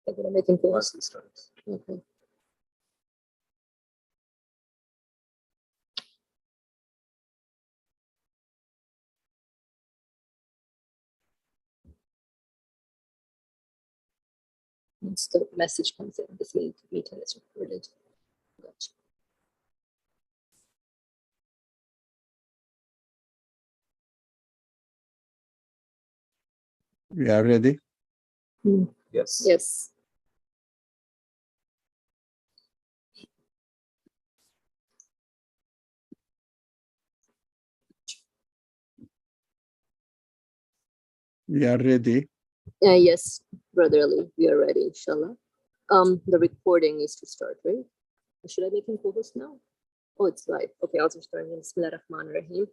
They're gonna make him go. Once it starts. Okay. Once the message comes in, this meeting is recorded. Gotcha. We are ready. Yes. Yes. We are ready. Yes, Brother Ali, we are ready, inshallah. The recording needs to start, right? Should I make him co-host now? Oh, it's live. Okay, I'll just start. Bismillah ar-Rahman ar-Rahim.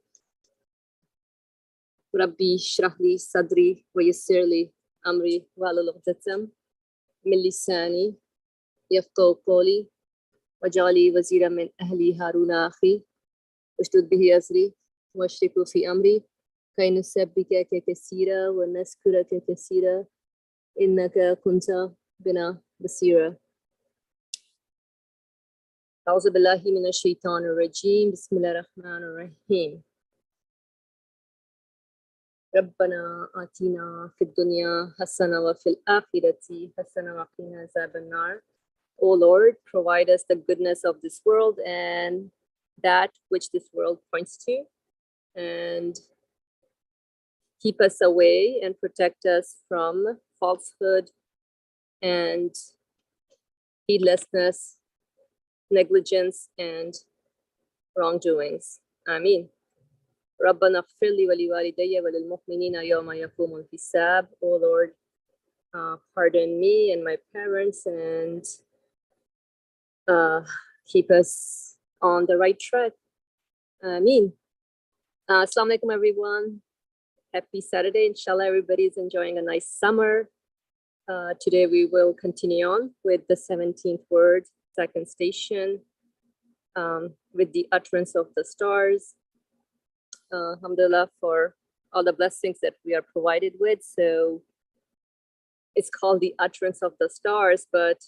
Rabbi shrah li sadri wa yassir li amri wahlul 'uqdatam min lisani yafqahu qawli waj'alni waziran min ahli Haruna akhi washdud bihi azri washriku fi amri kay nusabbika kaseera wa nazkuraka kaseera innaka kunta bina basira. A'udhu billahi minash shaitanir rajim. Bismillahir rahmanir rahim. ربنا آتنا في الدنيا حسنة وفي الآخرة حسنة وقنا عذاب النار. O Lord, provide us the goodness of this world and that which this world points to, and keep us away and protect us from falsehood and heedlessness, negligence, and wrongdoings. Ameen. رَبَّنَا اغْفِرْ لِي وَلِوَالِدَيَّ وَلِلْمُؤْمِنِينَ يَوْمَ يَقُومُ الْحِسَابُ. O Lord, pardon me and my parents and keep us on the right track. Ameen. Assalamu alaikum, everyone. Happy Saturday. Inshallah, everybody is enjoying a nice summer. Today we will continue on with the 17th word, second station, with the utterance of the stars. Alhamdulillah for all the blessings that we are provided with. So it's called the utterance of the stars, but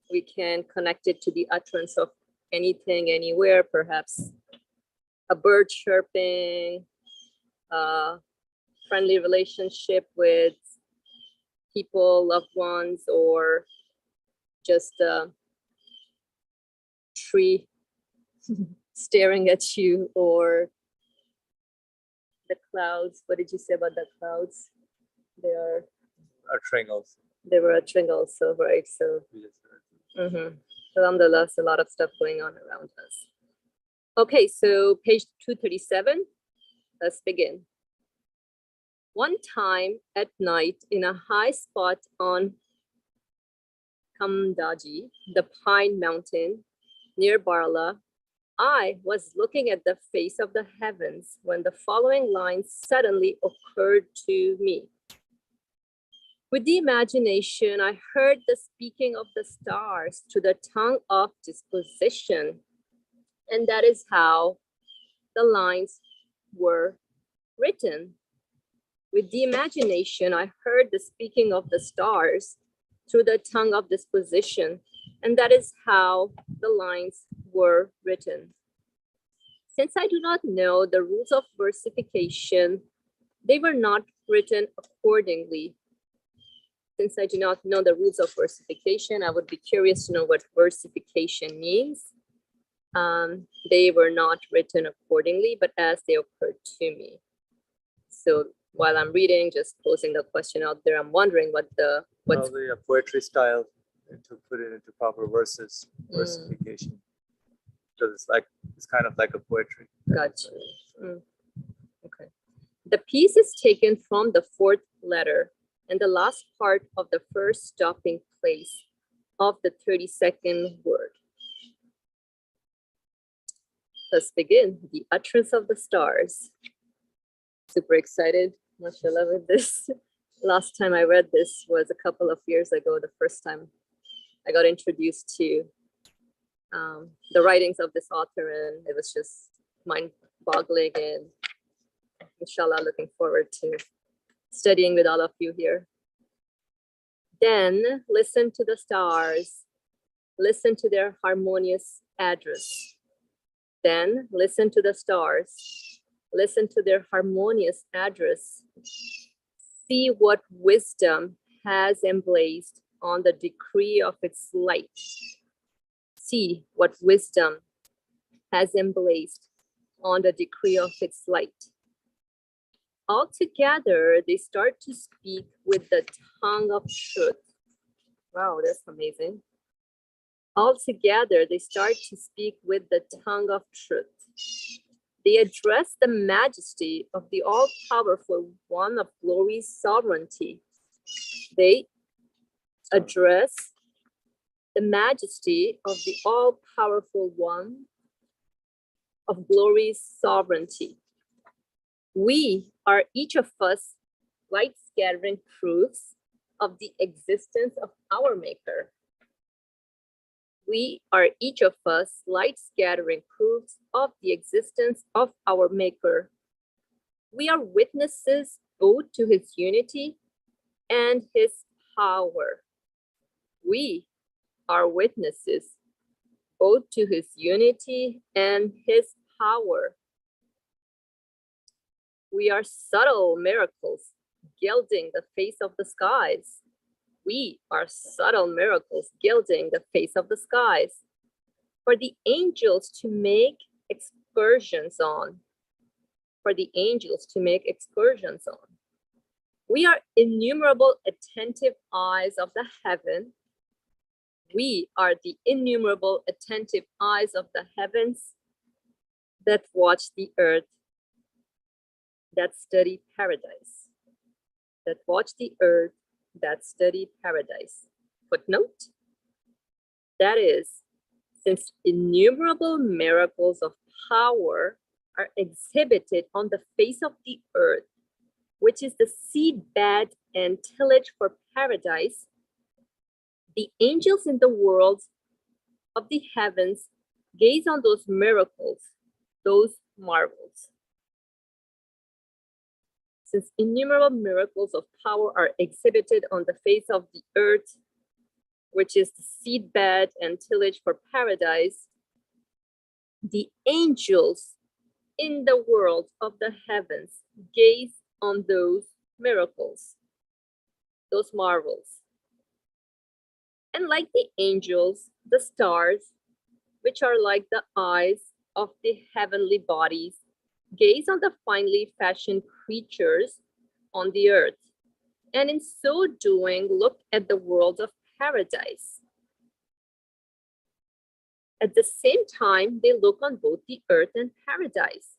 we can connect it to the utterance of anything, anywhere, perhaps a bird chirping, friendly relationship with people, loved ones, or just a tree staring at you, or the clouds. What did you say about the clouds? They are A triangles. they were a string also, right? So alhamdulillah, there's a lot of stuff going on around us. Okay, so page 237, let's begin. One time at night in a high spot on Kamdaji, the Pine Mountain near Barla, I was looking at the face of the heavens when the following lines suddenly occurred to me. With the imagination, I heard the speaking of the stars to the tongue of disposition. And that is how the lines were written. With the imagination, I heard the speaking of the stars through the tongue of disposition. And that is how the lines were written. Since I do not know the rules of versification, they were not written accordingly. Since I do not know the rules of versification, I would be curious to know what versification means. They were not written accordingly, but as they occurred to me. So while I'm reading, just posing the question out there, I'm wondering what's Probably a poetry style to put it into proper verses, versification. Because it's kind of like a poetry. Gotcha. Okay. The piece is taken from the fourth letter and the last part of the first stopping place of the 32nd word. Let's begin. The utterance of the stars. Super excited, mashallah, with this. Last time I read this was a couple of years ago, the first time I got introduced to the writings of this author, and it was just mind-boggling, and inshallah looking forward to studying with all of you here. Then listen to the stars. Listen to their harmonious address. Then listen to the stars. Listen to their harmonious address. See what wisdom has emblazed on the decree of its light. See what wisdom has emblazed on the decree of its light. Altogether, they start to speak with the tongue of truth. Wow, that's amazing. Altogether, they start to speak with the tongue of truth. They address the majesty of the all-powerful one of glory's sovereignty. They address the majesty of the all-powerful one of glory's sovereignty. We are each of us light-scattering proofs of the existence of our Maker. We are each of us light-scattering proofs of the existence of our Maker. We are witnesses both to his unity and his power. We are witnesses both to his unity and his power. We are subtle miracles gilding the face of the skies. We are subtle miracles gilding the face of the skies for the angels to make excursions on. For the angels to make excursions on. We are innumerable attentive eyes of the heaven. We are the innumerable attentive eyes of the heavens that watch the earth, that study paradise, that watch the earth, that study paradise. Footnote, that is, since innumerable miracles of power are exhibited on the face of the earth, which is the seedbed and tillage for paradise, the angels in the world of the heavens gaze on those miracles, those marvels. Since innumerable miracles of power are exhibited on the face of the earth, which is the seedbed and tillage for paradise, the angels in the world of the heavens gaze on those miracles, those marvels. And like the angels, the stars, which are like the eyes of the heavenly bodies, gaze on the finely fashioned creatures on the earth, and in so doing, look at the world of paradise. At the same time, they look on both the earth and paradise.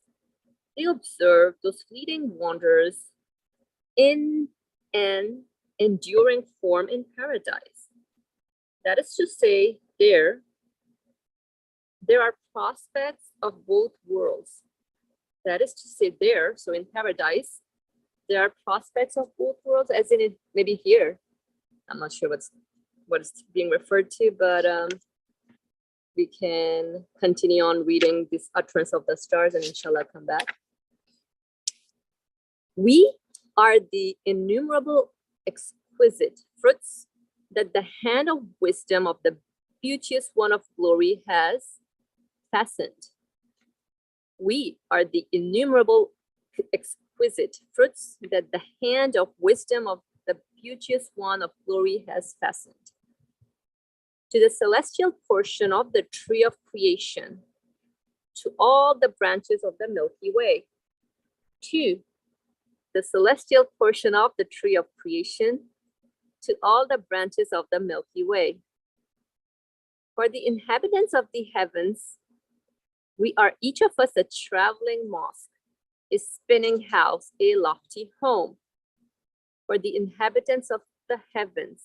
They observe those fleeting wonders in an enduring form in paradise. That is to say, there are prospects of both worlds. That is to say there, so in paradise, there are prospects of both worlds, as in it maybe here. I'm not sure what is being referred to, but we can continue on reading this utterance of the stars and inshallah come back. We are the innumerable exquisite fruits that the hand of wisdom of the beauteous one of glory has fastened. We are the innumerable exquisite fruits that the hand of wisdom of the beauteous one of glory has fastened. To the celestial portion of the tree of creation, to all the branches of the Milky Way, to the celestial portion of the tree of creation, to all the branches of the Milky Way. For the inhabitants of the heavens, we are each of us a traveling mosque, a spinning house, a lofty home. For the inhabitants of the heavens,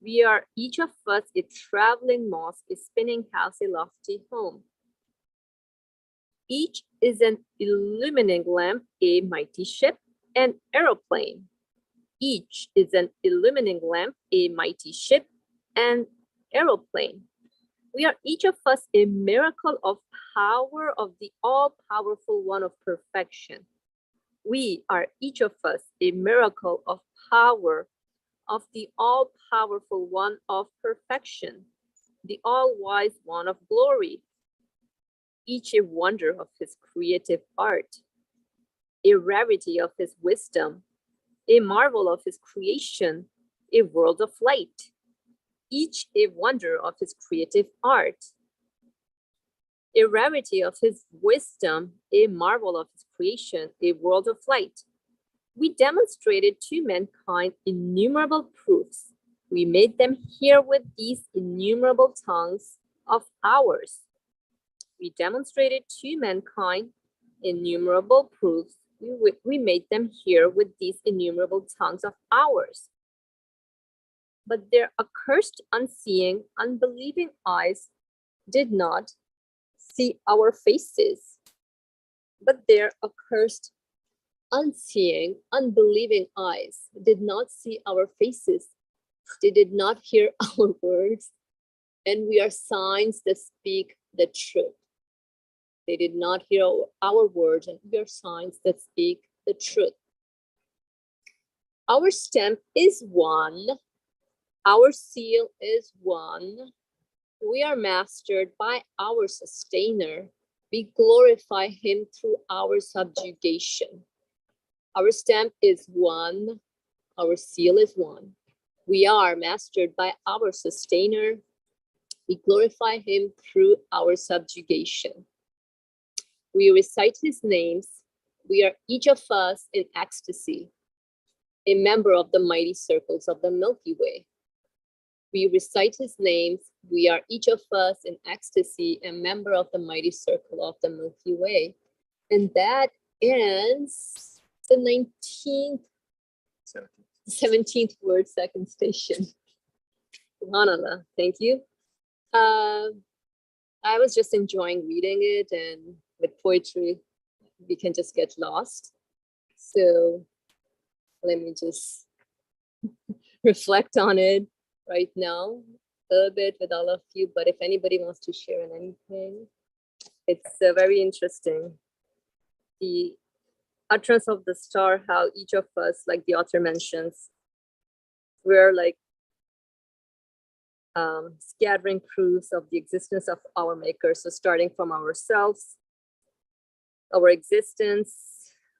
we are each of us a traveling mosque, a spinning house, a lofty home. Each is an illumining lamp, a mighty ship, an aeroplane. Each is an illumining lamp, a mighty ship, an aeroplane. We are each of us a miracle of power of the all-powerful one of perfection. We are each of us a miracle of power of the all-powerful one of perfection, the all-wise one of glory, each a wonder of his creative art, a rarity of his wisdom, a marvel of his creation, a world of light, each a wonder of his creative art, a rarity of his wisdom, a marvel of his creation, a world of light. We demonstrated to mankind innumerable proofs. We made them hear with these innumerable tongues of ours. We demonstrated to mankind innumerable proofs. We made them hear with these innumerable tongues of ours. But their accursed, unseeing, unbelieving eyes did not see our faces. But their accursed, unseeing, unbelieving eyes did not see our faces. They did not hear our words, and we are signs that speak the truth. They did not hear our words, and we are signs that speak the truth. Our stamp is one. Our seal is one. We are mastered by our sustainer. We glorify him through our subjugation. Our stamp is one. Our seal is one. We are mastered by our sustainer. We glorify him through our subjugation. We recite his names. We are each of us in ecstasy, a member of the mighty circles of the Milky Way. We recite his names. We are each of us in ecstasy, a member of the mighty circle of the Milky Way. And that ends the 19th, 17th word, second station. SubhanAllah, thank you. I was just enjoying reading it, and with poetry, we can just get lost. So let me just reflect on it right now a little bit with all of you. But if anybody wants to share on anything, it's very interesting. The utterance of the star, how each of us, like the author mentions, we're like scattering proofs of the existence of our maker. So starting from ourselves, our existence,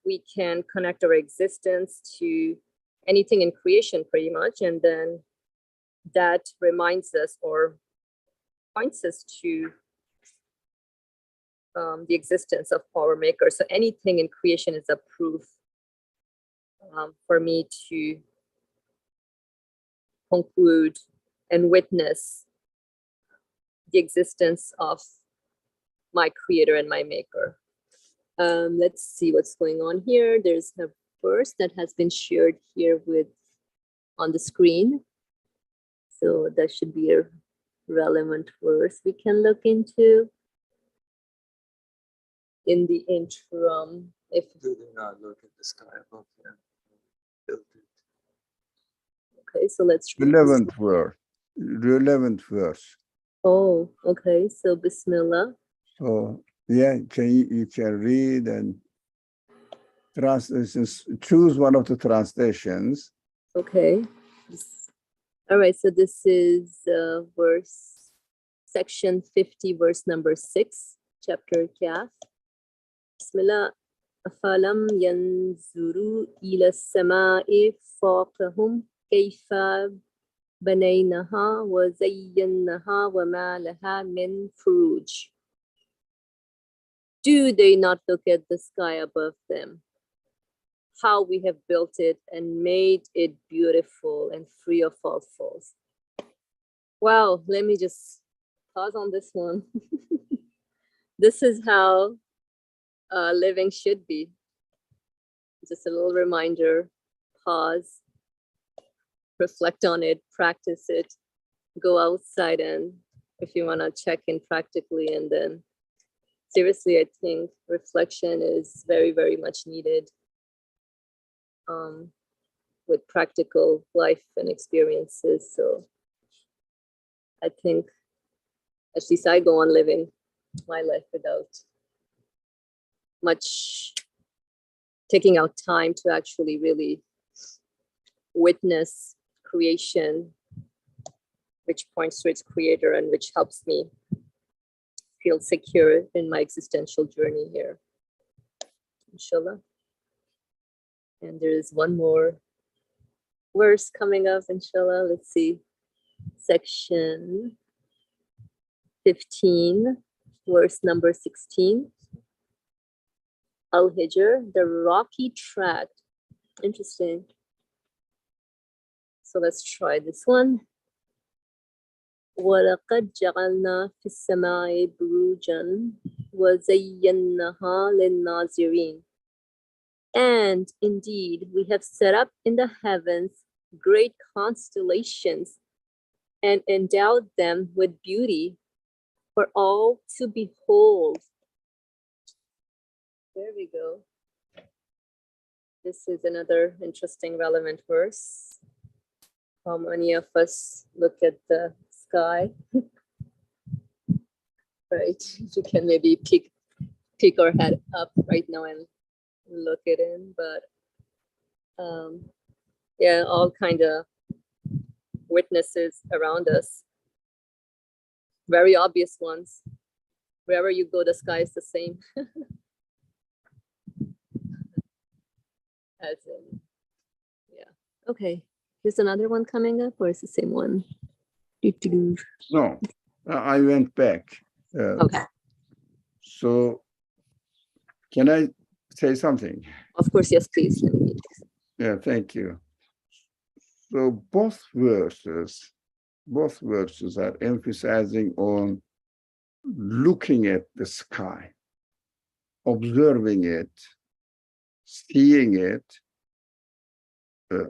we can connect our existence to anything in creation pretty much. And then that reminds us or points us to the existence of our maker. So anything in creation is a proof for me to conclude and witness the existence of my creator and my maker. Let's see what's going on here. There's a verse that has been shared here on the screen. So that should be a relevant verse we can look into in the interim. If Do not look at the sky above them. Build it. okay, so let's read this. Relevant word. Relevant verse. Oh, okay. So Bismillah. So yeah, you can read and translations. Choose one of the translations. Okay. All right. So this is verse, section 50, verse number 6, chapter Kahf. Bismillah. أفلم ينظروا إلى السماء فوقهم كيف بنيناها وزيناها وما لها من فروج. Do they not look at the sky above them, how we have built it and made it beautiful and free of all faults? Wow, let me just pause on this one. This is how living should be. Just a little reminder, pause, reflect on it, practice it, go outside, and if you want to check in practically, and then seriously, I think reflection is very, very much needed with practical life and experiences. So I think at least I go on living my life without much taking out time to actually really witness creation, which points to its creator and which helps me feel secure in my existential journey here. Inshallah. And there is one more verse coming up, inshallah. Let's see. Section 15, verse number 16. Al-Hijr, the rocky tract. Interesting. So let's try this one. وَلَقَدْ جَعَلْنَا فِي السَّمَاءِ بُرُوجًا وَزَيَّنَّهَا لِلنَّاظِرِينَ. And indeed, we have set up in the heavens great constellations and endowed them with beauty for all to behold. There we go. This is another interesting, relevant verse. How many of us look at the sky? Right, you can maybe peek our head up right now and look it in, but yeah, all kind of witnesses around us, very obvious ones. Wherever you go, the sky is the same. As in, yeah. Okay, there's another one coming up, or is the same one? No, I went back. Okay, So can I say something? of course, yes, please. Let me- Yeah, thank you. So both verses are emphasizing on looking at the sky, observing it, seeing it,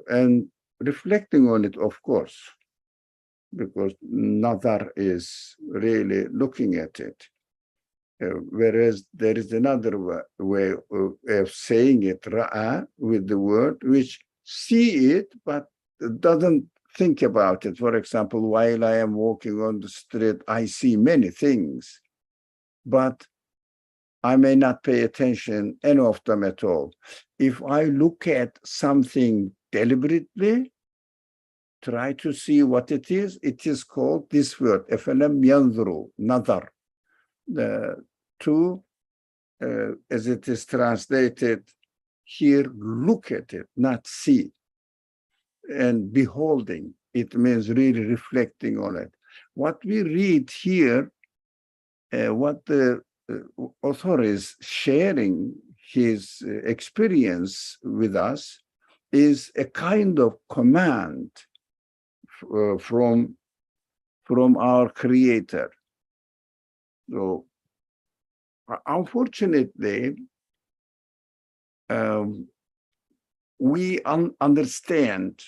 and reflecting on it, of course, because nazar is really looking at it. Whereas there is another way of saying it, ra'a, with the word, which see it, but doesn't think about it. For example, while I am walking on the street, I see many things, but I may not pay attention any of them at all. If I look at something deliberately, try to see what it is called this word, efelem yanzuru, nazar. As it is translated here, look at it, not see. And beholding, it means really reflecting on it. What we read here, what the author is sharing his experience with us is a kind of command from our Creator. So unfortunately, we understand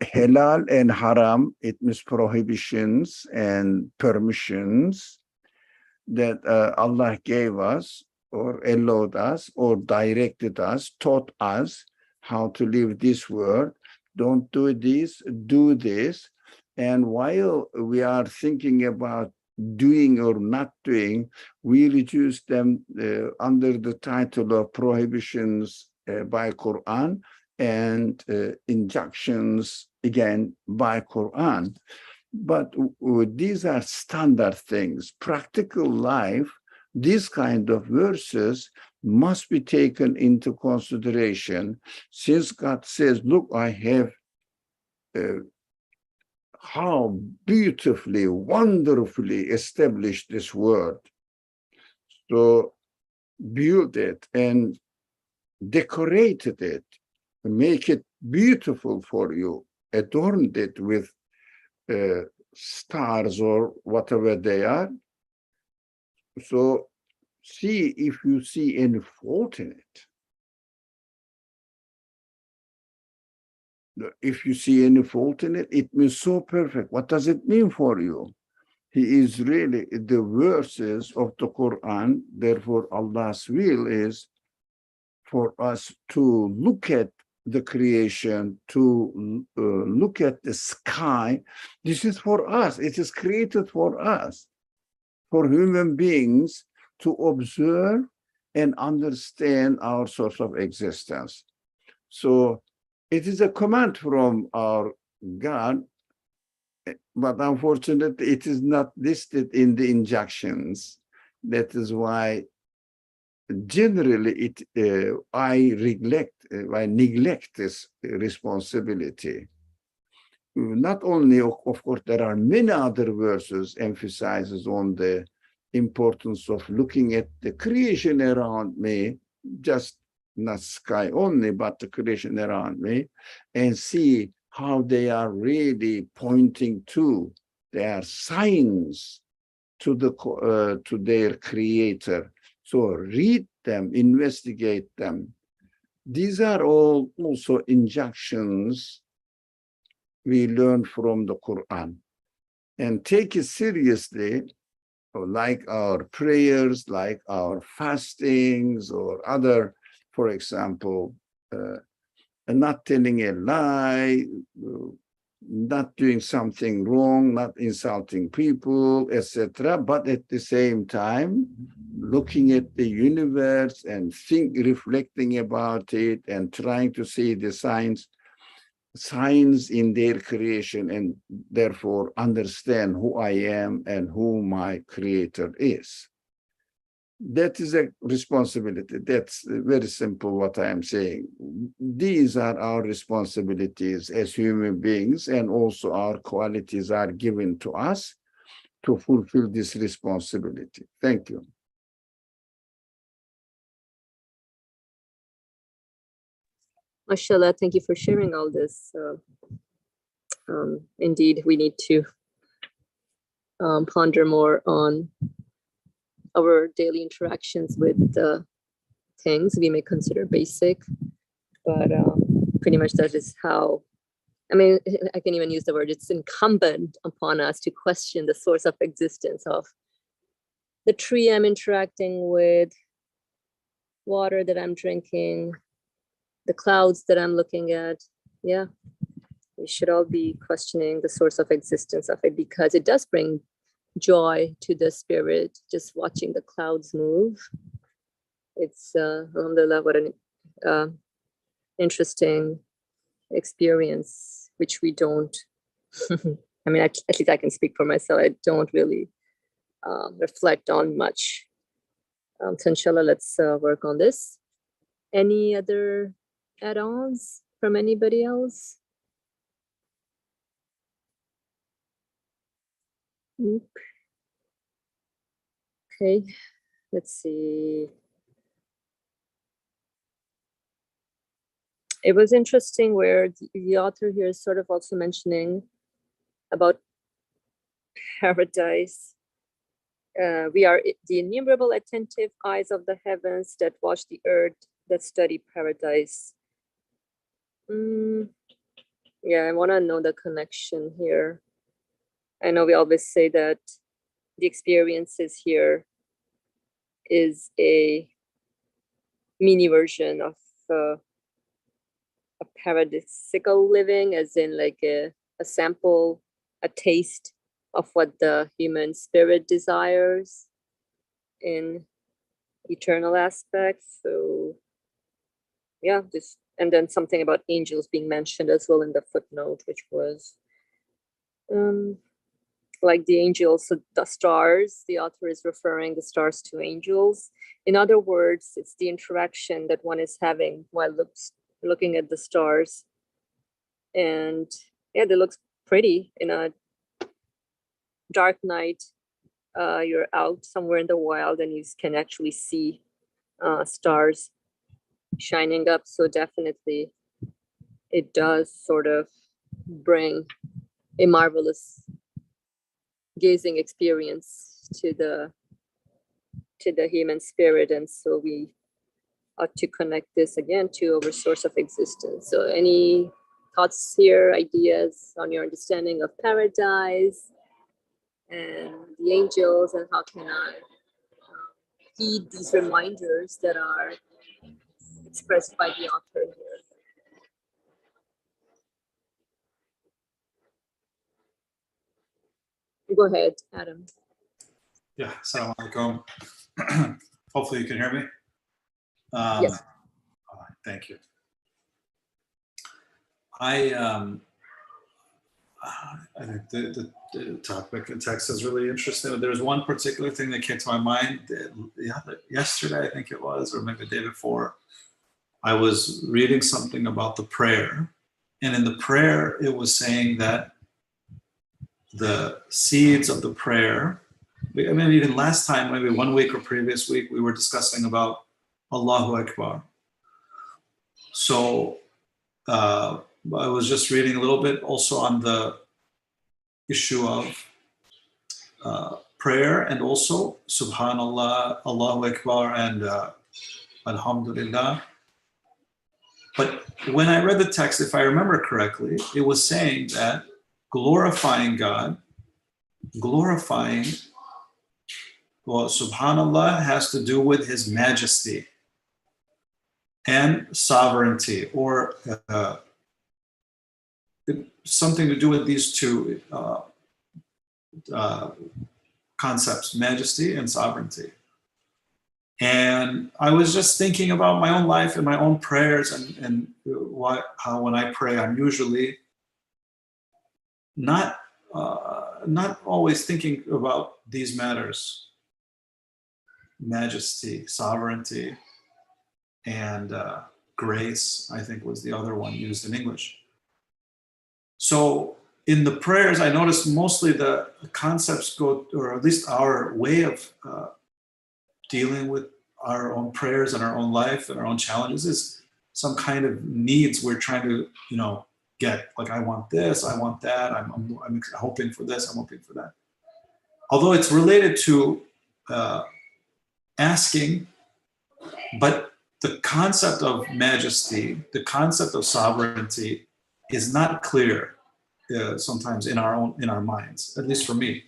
halal and haram, it means prohibitions and permissions that Allah gave us or allowed us or directed us, taught us how to live this world. Don't do this, do this. And while we are thinking about doing or not doing, we reduce them under the title of prohibitions by Quran and injunctions again by Quran. But these are standard things. Practical life, these kind of verses must be taken into consideration, since God says, look, I have how beautifully, wonderfully established this world. So build it and decorated it, make it beautiful for you, adorned it with stars or whatever they are. So see if you see any fault in it. If you see any fault in it, it means so perfect. What does it mean for you? He is really the verses of the Quran. Therefore, Allah's will is for us to look at the creation, to look at the sky. This is for us. It is created for us, for human beings to observe and understand our source of existence. So it is a command from our God, but unfortunately, it is not listed in the injunctions. That is why generally I neglect this responsibility. Not only, of course, there are many other verses emphasizes on the importance of looking at the creation around me, just not sky only, but the creation around me, and see how they are really pointing to, they are signs to their creator. So read them, investigate them. These are all also injunctions we learn from the Quran, and take it seriously, like our prayers, like our fastings or other, for example, not telling a lie, not doing something wrong, not insulting people, etc. But at the same time, looking at the universe and reflecting about it and trying to see the signs in their creation, and therefore understand who I am and who my creator is. That is a responsibility. That's very simple what I am saying. These are our responsibilities as human beings, and also our qualities are given to us to fulfill this responsibility. Thank you. Mashallah, thank you for sharing all this. Indeed, we need to ponder more on our daily interactions with things we may consider basic, but pretty much that is how, I mean, I can even use the word, it's incumbent upon us to question the source of existence of the tree I'm interacting with, water that I'm drinking, the clouds that I'm looking at. Yeah, we should all be questioning the source of existence of it, because it does bring joy to the spirit, just watching the clouds move. It's alhamdulillah, what an interesting experience, which we don't I mean, at least I can speak for myself, I don't really reflect on much. So inshallah, let's work on this. Any other add-ons from anybody else? Nope. Okay, let's see. It was interesting where the author here is sort of also mentioning about paradise. We are the innumerable attentive eyes of the heavens that watch the earth, that study paradise. Yeah, I want to know the connection here. I know we always say that the experiences here is a mini version of a paradisical living, as in like a sample, a taste of what the human spirit desires in eternal aspects. So yeah, this, and then something about angels being mentioned as well in the footnote, which was like the angels, so the stars, the author is referring the stars to angels. In other words, it's the interaction that one is having while looking at the stars. And yeah, they look pretty in a dark night. You're out somewhere in the wild and you can actually see stars shining up. So definitely it does sort of bring a marvelous gazing experience to the human spirit. And so we ought to connect this again to our source of existence. So any thoughts here, ideas on your understanding of paradise and the angels, and how can I heed these reminders that are expressed by the author here? Go ahead, Adam. Yeah, assalamu alaikum. Hopefully you can hear me. Yes. All right, thank you. I think the topic and text is really interesting. There's one particular thing that came to my mind yesterday, I think it was, or maybe the day before. I was reading something about the prayer, and in the prayer, it was saying that the seeds of the prayer, I mean, even last time, maybe 1 week or previous week, we were discussing about Allahu Akbar. So I was just reading a little bit also on the issue of prayer, and also Subhanallah, Allahu Akbar, and Alhamdulillah. But when I read the text, if I remember correctly, it was saying that glorifying God, well, Subhanallah has to do with His majesty and sovereignty, or something to do with these two concepts, majesty and sovereignty. And I was just thinking about my own life and my own prayers, and how when I pray, I'm usually not always thinking about these matters: majesty, sovereignty, and grace, I think was the other one used in English. So in the prayers, I noticed mostly the concepts go, or at least our way of dealing with our own prayers and our own life and our own challenges is some kind of needs we're trying to, get. Like, I want this, I want that, I'm hoping for this, I'm hoping for that. Although it's related to asking, but the concept of majesty, the concept of sovereignty is not clear sometimes in our minds, at least for me.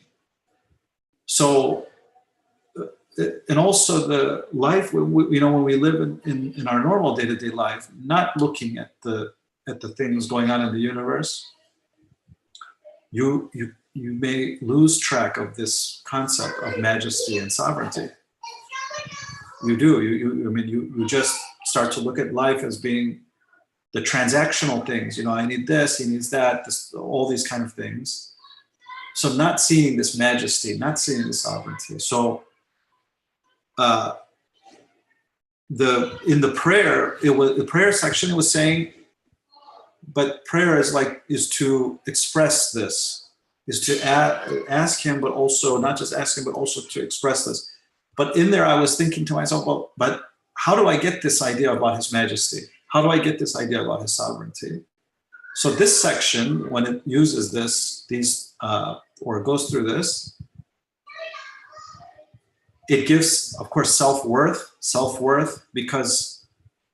So, and also the life, when we live in our normal day-to-day life, not looking at the things going on in the universe, you may lose track of this concept of majesty and sovereignty. You do. You just start to look at life as being the transactional things. I need this, he needs that, all these kind of things. So not seeing this majesty, not seeing the sovereignty. So in the prayer, the prayer section, it was saying, but prayer is to express this, is to ask Him, but also not just ask Him, but also to express this. But in there, I was thinking to myself, well, but how do I get this idea about His majesty? How do I get this idea about His sovereignty? So this section, when it uses or goes through this, it gives, of course, self-worth, because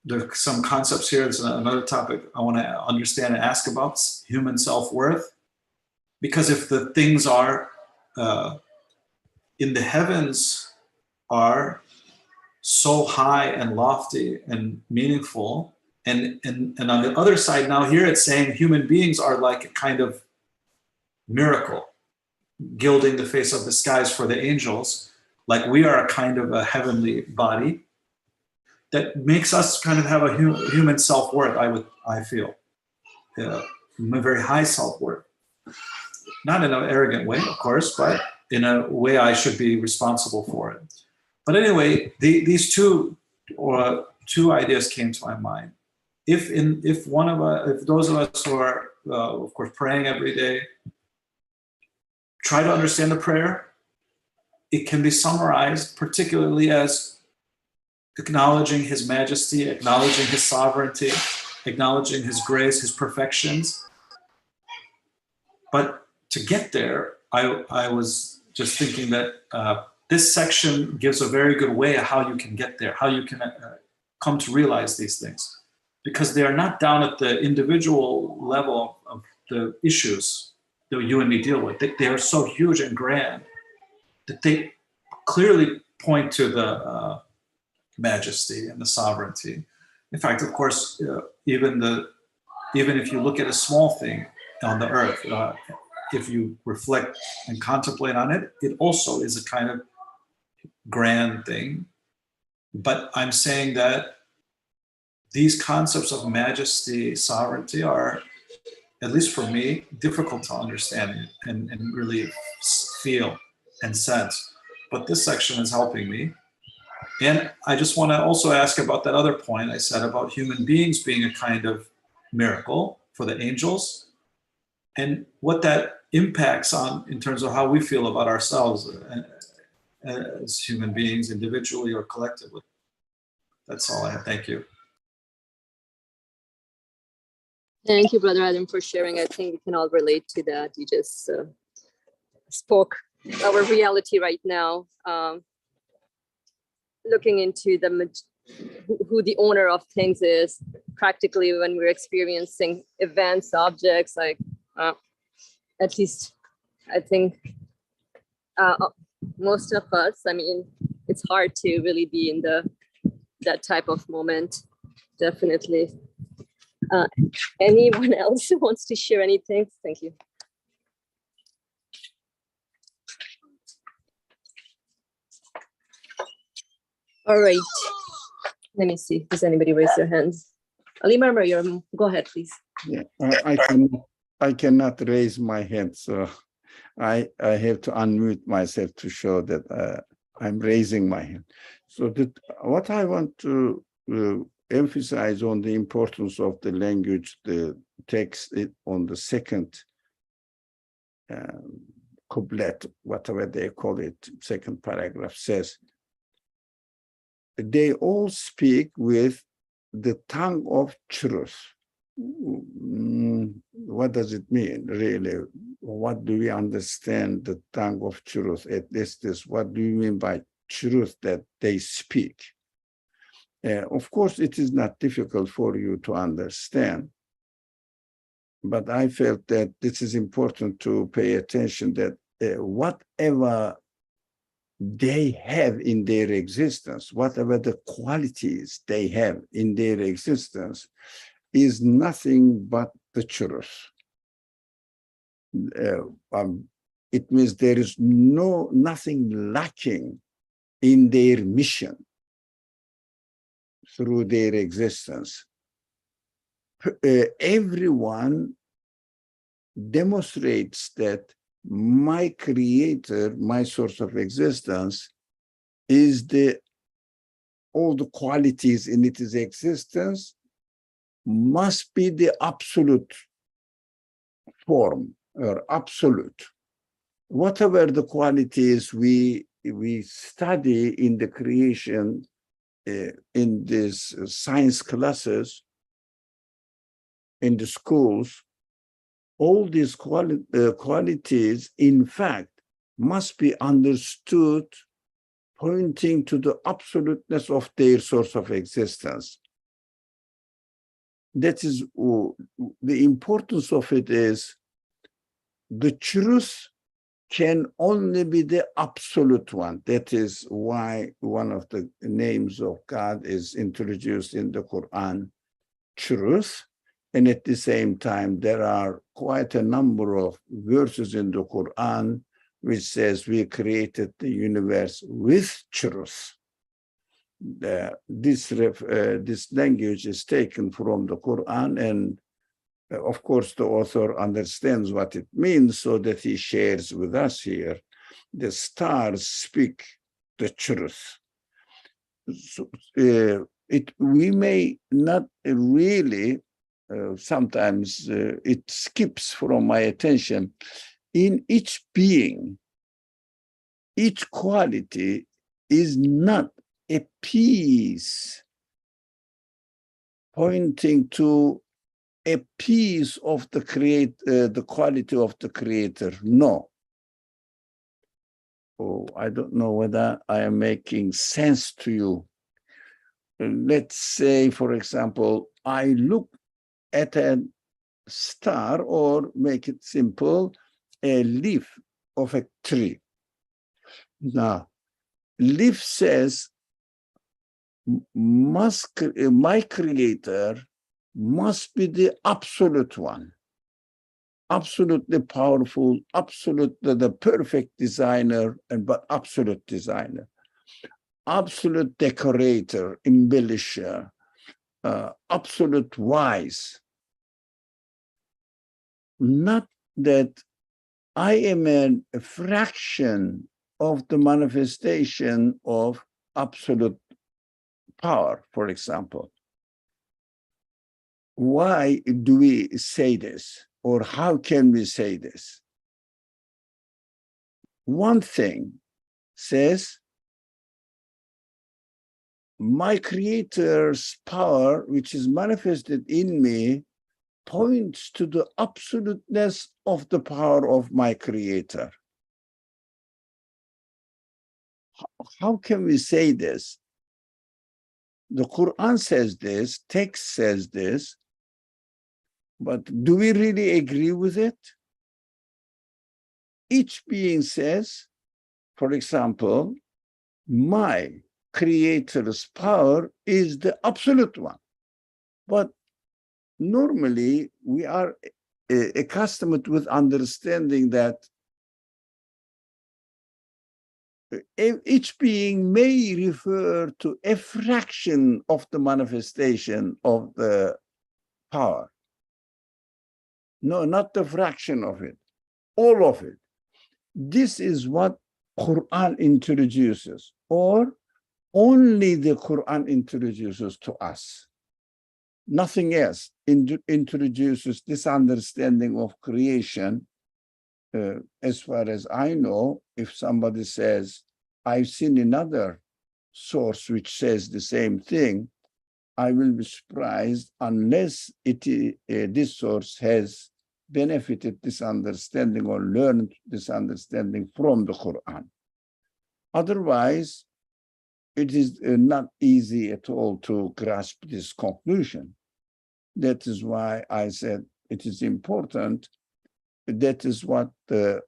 there's some concepts here. There's another topic I want to understand and ask about, human self-worth. Because if the things are in the heavens are so high and lofty and meaningful, and on the other side, now here it's saying human beings are like a kind of miracle, gilding the face of the skies for the angels. Like we are a kind of a heavenly body that makes us kind of have a human self-worth, I feel. A very high self-worth. Not in an arrogant way, of course, but in a way I should be responsible for it. But anyway, these two ideas came to my mind. If those of us who are, of course, praying every day, try to understand the prayer, it can be summarized particularly as acknowledging His majesty, acknowledging His sovereignty, acknowledging His grace, His perfections. But to get there, I was just thinking that this section gives a very good way of how you can get there, how you can come to realize these things. Because they are not down at the individual level of the issues that you and me deal with. They are so huge and grand that they clearly point to the majesty and the sovereignty. In fact, of course, even if you look at a small thing on the earth, if you reflect and contemplate on it, it also is a kind of grand thing. But I'm saying that these concepts of majesty, sovereignty are at least for me, difficult to understand and really feel and sense. But this section is helping me. And I just want to also ask about that other point I said about human beings being a kind of miracle for the angels, and what that impacts on in terms of how we feel about ourselves as human beings, individually or collectively. That's all I have. Thank you. Thank you, Brother Adam, for sharing. I think we can all relate to that. You just spoke our reality right now, looking into who the owner of things is. Practically, when we're experiencing events, objects, like at least I think most of us, I mean, it's hard to really be in that type of moment. Definitely. Anyone else who wants to share anything? Thank you. All right. Let me see. Does anybody raise their hands? Ali Marmar, go ahead, please. Yeah, I cannot raise my hand, so I have to unmute myself to show that I'm raising my hand. So what I want to emphasize on the importance of the language, the text on the second couplet, whatever they call it, second paragraph says, they all speak with the tongue of truth. What does it mean, really? What do we understand the tongue of truth? At least this, what do you mean by truth that they speak? Of course, it is not difficult for you to understand, but I felt that this is important to pay attention that whatever they have in their existence, whatever the qualities they have in their existence, is nothing but the truth. It means there is nothing lacking in their mission through their existence. Everyone demonstrates that my creator, my source of existence, is all the qualities in its existence must be the absolute form or absolute. Whatever the qualities we study in the creation in these science classes, in the schools, all these qualities, in fact, must be understood pointing to the absoluteness of their source of existence. That is, the importance of it is the truth can only be the absolute one. That is why one of the names of God is introduced in the Quran, truth. And at the same time, there are quite a number of verses in the Quran which says we created the universe with truth. This language is taken from the Quran, and of course the author understands what it means, so that he shares with us here. The stars speak the truth. So, we may not really, sometimes it skips from my attention. In each being, each quality is not a piece pointing to a piece of the quality of the creator. No. Oh, I don't know whether I am making sense to you. Let's say, for example, I look at a star, or make it simple, a leaf of a tree. Now, leaf says, my creator must be the absolute one, absolutely powerful, absolutely the perfect designer, but absolute designer, absolute decorator, embellisher, absolute wise. not that I am a fraction of the manifestation of absolute power, for example. Why do we say this? Or how can we say this? One thing says, my Creator's power, which is manifested in me, points to the absoluteness of the power of my Creator. How can we say this? The Quran says this, text says this, but do we really agree with it? Each being says, for example, my Creator's power is the absolute one. But normally we are accustomed with understanding that each being may refer to a fraction of the manifestation of the power. No, not the fraction of it, all of it. This is what Quran introduces, or only the Quran introduces to us. Nothing else introduces this understanding of creation. As far as I know, if somebody says, I've seen another source which says the same thing, I will be surprised unless this source has benefited this understanding or learned this understanding from the Quran. Otherwise, it is not easy at all to grasp this conclusion. That is why I said it is important. That is what the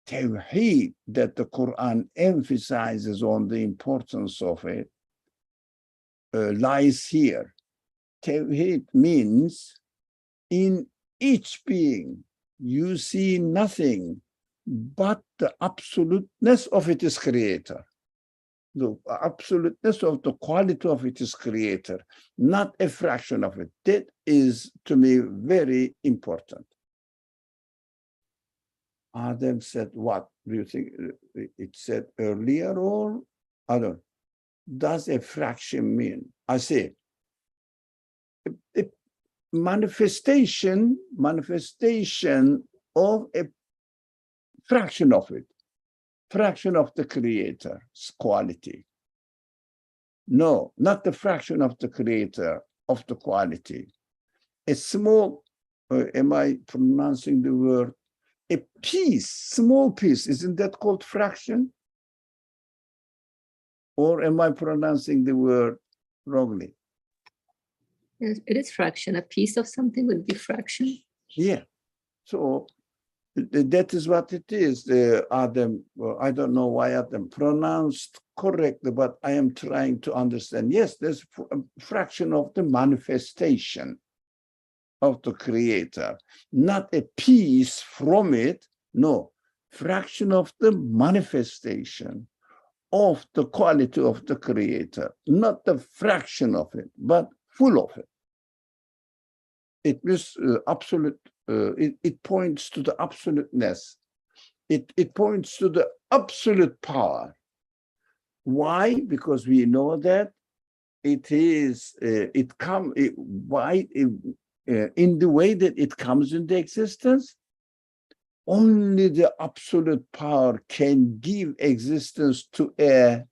Tawheed that the Quran emphasizes on the importance of it lies here. Tawheed means in each being you see nothing but the absoluteness of its creator. The absoluteness of the quality of its creator, not a fraction of it. That is, to me, very important. Adam said, what do you think it said earlier, or I don't know? Does a fraction mean? I say, a manifestation of a fraction of it, fraction of the creator's quality. No, not the fraction of the creator of the quality. A small, am I pronouncing the word? A piece, small piece, isn't that called fraction? Or am I pronouncing the word wrongly? Yes, it is fraction. A piece of something would be fraction. Yeah. So that is what it is. Adam, well, I don't know why Adam pronounced correctly, but I am trying to understand. Yes, there's a fraction of the manifestation of the creator, not a piece from it. No, fraction of the manifestation of the quality of the creator, not the fraction of it, but full of it. It means absolute. It points to the absoluteness. It points to the absolute power. Why? Because we know that it is. In the way that it comes into existence, only the absolute power can give existence to a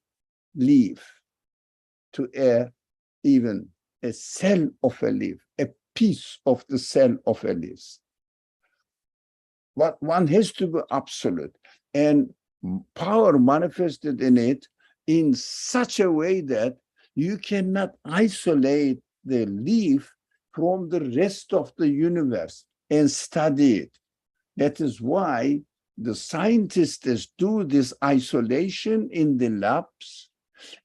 leaf, to even a cell of a leaf, a piece of the cell of a leaf. But one has to be absolute, and power manifested in it in such a way that you cannot isolate the leaf from the rest of the universe and study it. That is why the scientists do this isolation in the labs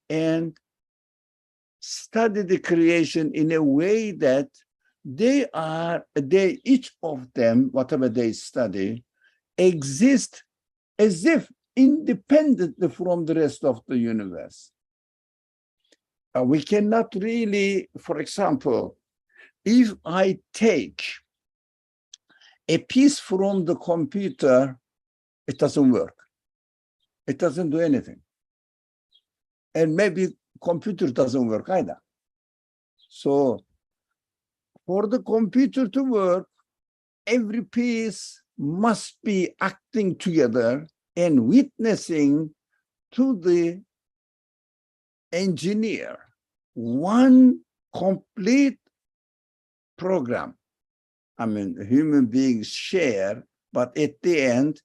and study the creation in a way that each of them, whatever they study, exist as if independently from the rest of the universe. We cannot really, for example, if I take A piece from the computer, it doesn't work. It doesn't do anything. And maybe computer doesn't work either. So for the computer to work, every piece must be acting together and witnessing to the engineer one complete program. I mean, human beings share, but at the end,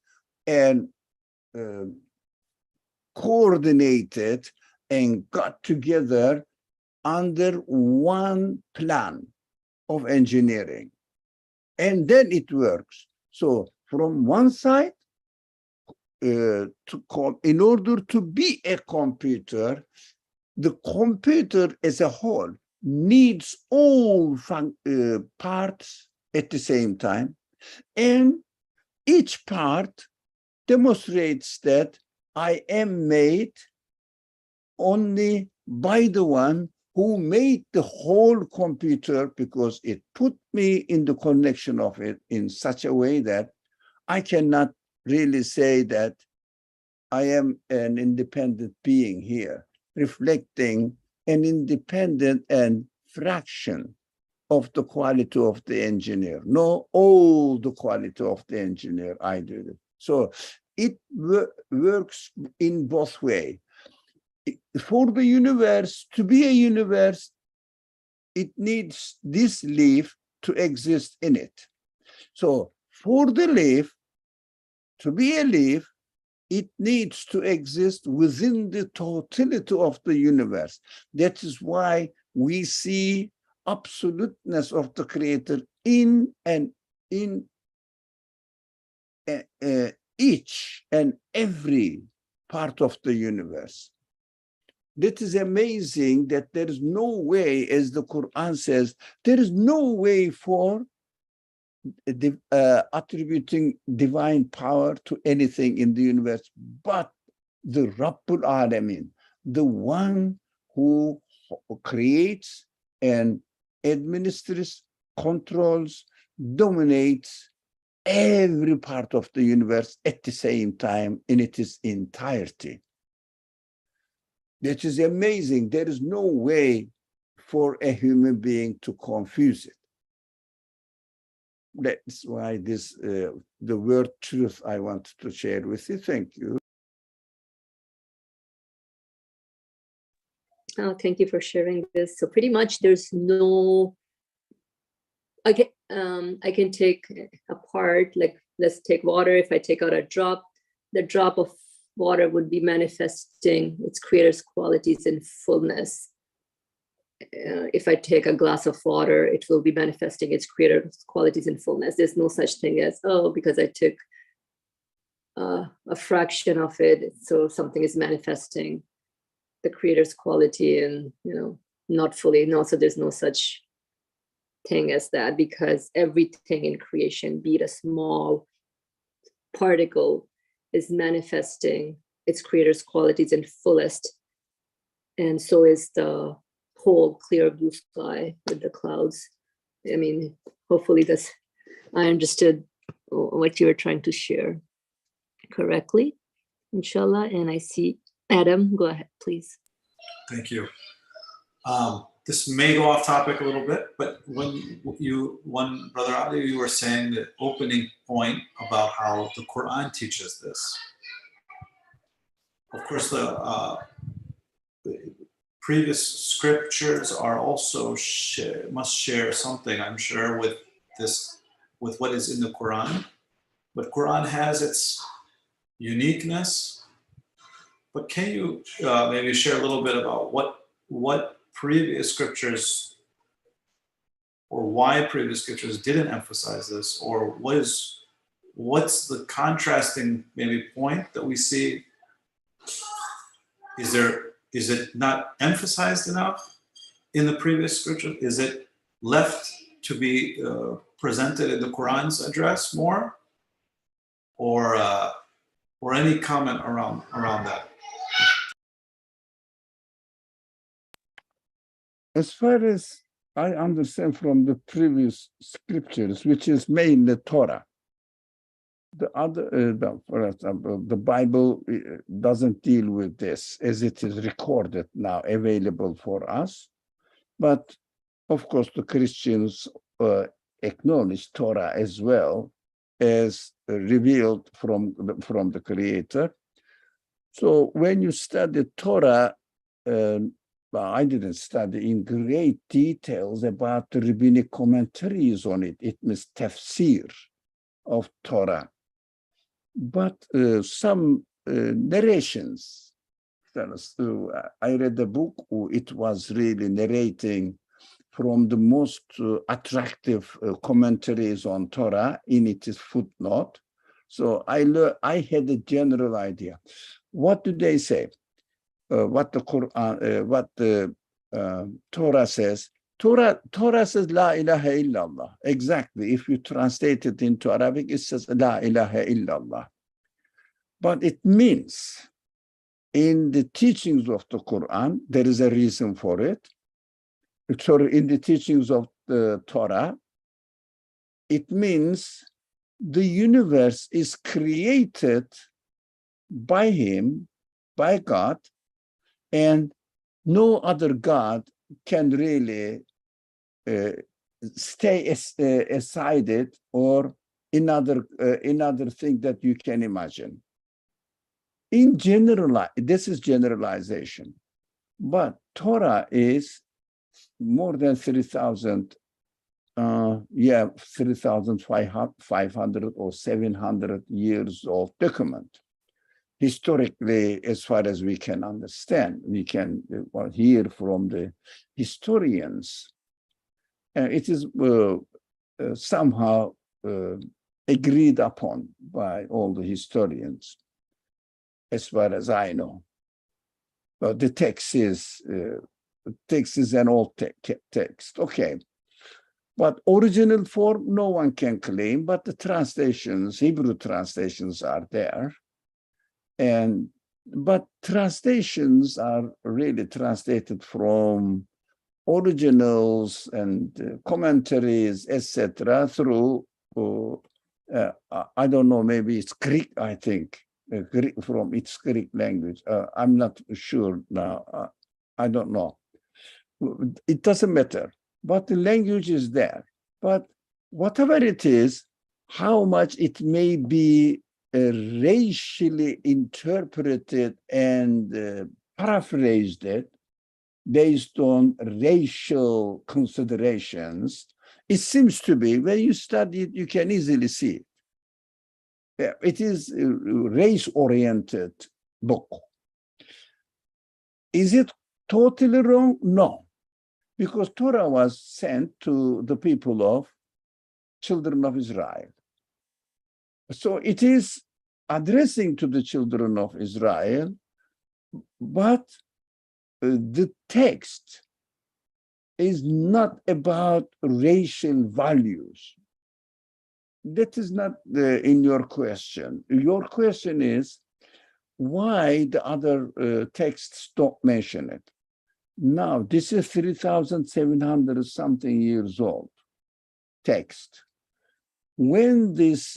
and coordinated and got together under one plan of engineering. And then it works. So from one side, in order to be a computer, the computer as a whole needs all parts at the same time. And each part demonstrates that I am made only by the one who made the whole computer, because it put me in the connection of it in such a way that I cannot really say that I am an independent being here, reflecting an independent and fraction of the quality of the engineer. No, all the quality of the engineer, I did it. So it works in both ways. For the universe to be a universe, it needs this leaf to exist in it. So for the leaf to be a leaf, it needs to exist within the totality of the universe. That is why we see absoluteness of the Creator in each and every part of the universe. That is amazing that there is no way, as the Quran says, there is no way for attributing divine power to anything in the universe but the Rabbul Alamin, the one who creates and administers, controls, dominates every part of the universe at the same time in its entirety. That is amazing. There is no way for a human being to confuse it. That's why this, the word truth I want to share with you. Thank you. Oh, thank you for sharing this. So pretty much there's no, I can take apart, like let's take water. If I take out a drop, the drop of water would be manifesting its creator's qualities in fullness. If I take a glass of water, it will be manifesting its creator's qualities in fullness. There's no such thing as, oh, because I took a fraction of it, so something is manifesting the creator's quality and, not fully. No, so there's no such thing as that, because everything in creation, be it a small particle, is manifesting its creator's qualities in fullest. And so is the whole clear blue sky with the clouds. I mean, hopefully I understood what you were trying to share correctly, inshallah. And I see Adam, go ahead, please. Thank you. This may go off topic a little bit, but when Brother Ali, you were saying the opening point about how the Quran teaches this. Of course, the previous scriptures are also must share something, I'm sure, with what is in the Quran. But Quran has its uniqueness. But can you maybe share a little bit about what previous scriptures, or why previous scriptures didn't emphasize this, or what's the contrasting maybe point that we see? Is it not emphasized enough in the previous scripture? Is it left to be presented in the Quran's address more, or any comment around that? As far as I understand from the previous scriptures, which is mainly Torah, for example, the Bible doesn't deal with this as it is recorded now, available for us. But of course, the Christians acknowledge Torah as well as revealed from the Creator. So when you study Torah, I didn't study in great details about the rabbinic commentaries on it. It means tafsir of Torah. But some narrations, I read the book, it was really narrating from the most attractive commentaries on Torah in its footnote. So I had a general idea. What do they say? What the Quran, what the Torah says? Torah says La ilaha illallah. Exactly. If you translate it into Arabic, it says La ilaha illallah. But it means in the teachings of the Quran, there is a reason for it. So in the teachings of the Torah, it means the universe is created by him, by God, and no other God can really stay aside it or another thing that you can imagine. In general, this is generalization, but Torah is more than 3,500 or 700 years old document. Historically, as far as we can understand, we can hear from the historians. It is somehow agreed upon by all the historians, as far as I know. But the text is an old text, okay. But original form, no one can claim, but the translations, Hebrew translations are there. But translations are really translated from originals and commentaries, etc., through, I don't know, maybe it's Greek, I think, from its Greek language. I'm not sure now. I don't know. It doesn't matter, but the language is there. But whatever it is, how much it may be racially interpreted and paraphrased it based on racial considerations, it seems to be, when you study it, you can easily see it. Yeah, it is a race-oriented book. Is it totally wrong? No, because Torah was sent to the people of children of Israel. So it is addressing to the children of Israel, but the text is not about racial values. That is not in your question. Your question is why the other texts don't mention it. Now, this is 3,700 something years old text. When this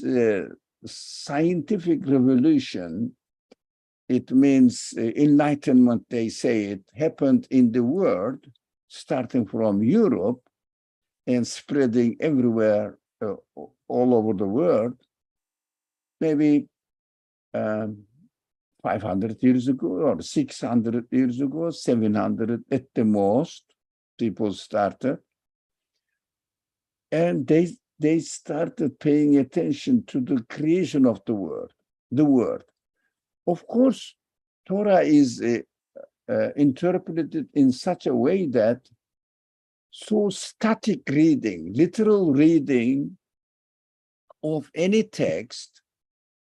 scientific revolution, it means enlightenment, they say it, happened in the world, starting from Europe and spreading everywhere, all over the world, maybe 500 years ago or 600 years ago, 700 at the most, people started. And they started paying attention to the creation of the world. Of course, Torah is interpreted in such a way that so static reading, literal reading of any text,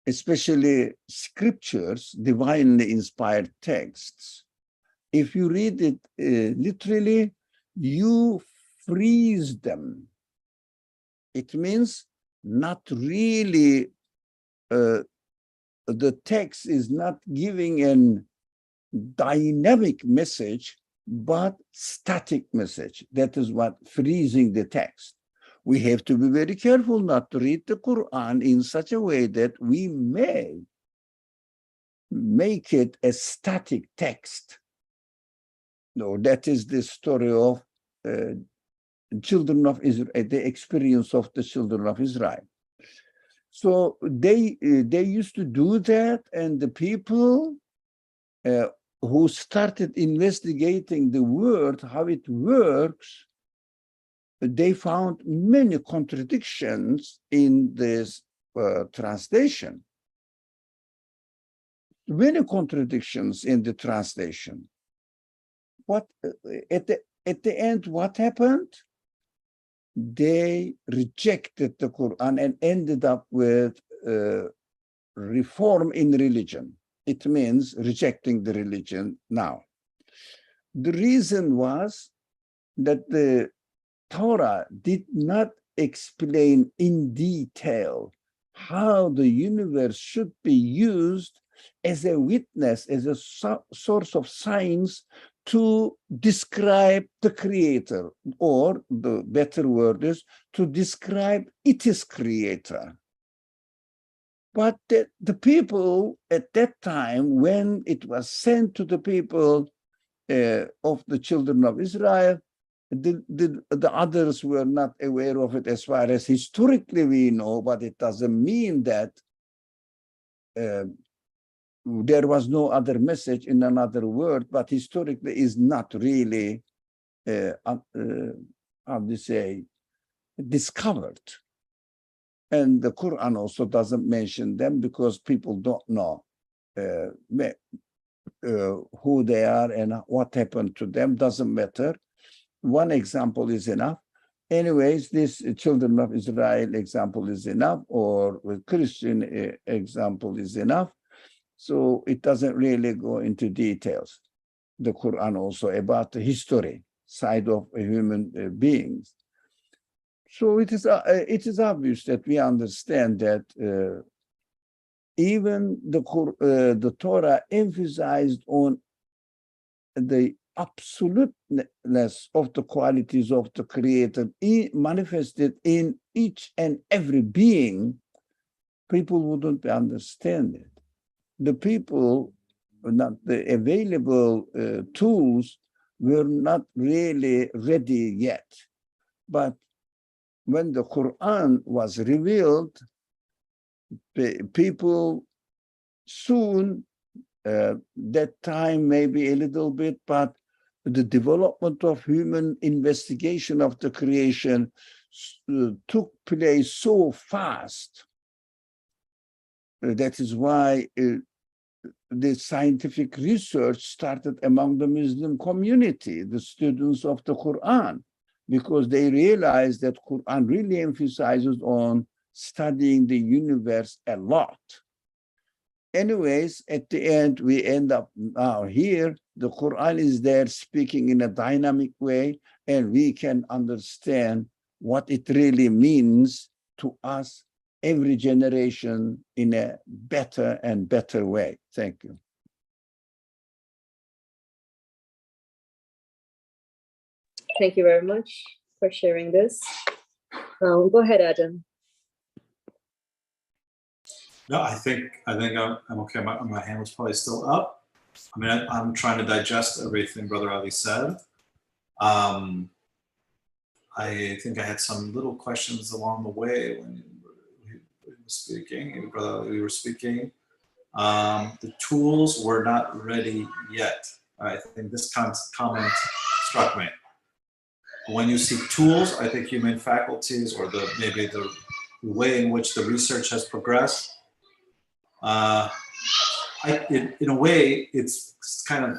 especially scriptures, divinely inspired texts, if you read it literally, you freeze them. It means not really, the text is not giving a dynamic message, but static message. That is what freezing the text. We have to be very careful not to read the Quran in such a way that we may make it a static text. No, that is the story of children of Israel, the experience of the children of Israel. So they used to do that, and the people who started investigating the word, how it works, they found many contradictions in this translation. Many contradictions in the translation. What at the end, what happened? They rejected the Quran and ended up with reform in religion. It means rejecting the religion now. The reason was that the Torah did not explain in detail how the universe should be used as a witness, as a source of science to describe the creator, or the better word is to describe its creator. But the people at that time, when it was sent to the people of the children of Israel, the others were not aware of it as far as historically we know, but it doesn't mean that there was no other message in another word, but historically is not really, how do you say, discovered. And the Quran also doesn't mention them because people don't know who they are and what happened to them, doesn't matter. One example is enough. Anyways, this children of Israel example is enough, or Christian example is enough. So it doesn't really go into details. The Quran also about the history side of human beings. So it is obvious that we understand that even the Torah emphasized on the absoluteness of the qualities of the Creator manifested in each and every being. People wouldn't understand it. The people, not the available tools, were not really ready yet. But when the Quran was revealed, people soon, that time maybe a little bit, but the development of human investigation of the creation took place so fast. That is why the scientific research started among the Muslim community, the students of the Quran, because they realized that Quran really emphasizes on studying the universe a lot. Anyways, at the end, we end up now here. The Quran is there speaking in a dynamic way, and we can understand what it really means to us, every generation, in a better and better way. Thank you. Thank you very much for sharing this. Go ahead, Adam. No, I think I'm okay. My hand was probably still up. I mean, I'm trying to digest everything Brother Ali said. I think I had some little questions along the way when he was speaking. Brother Ali, we were speaking. The tools were not ready yet. I think this comment struck me. When you see tools, I think human faculties, or maybe the way in which the research has progressed, in a way, it's kind of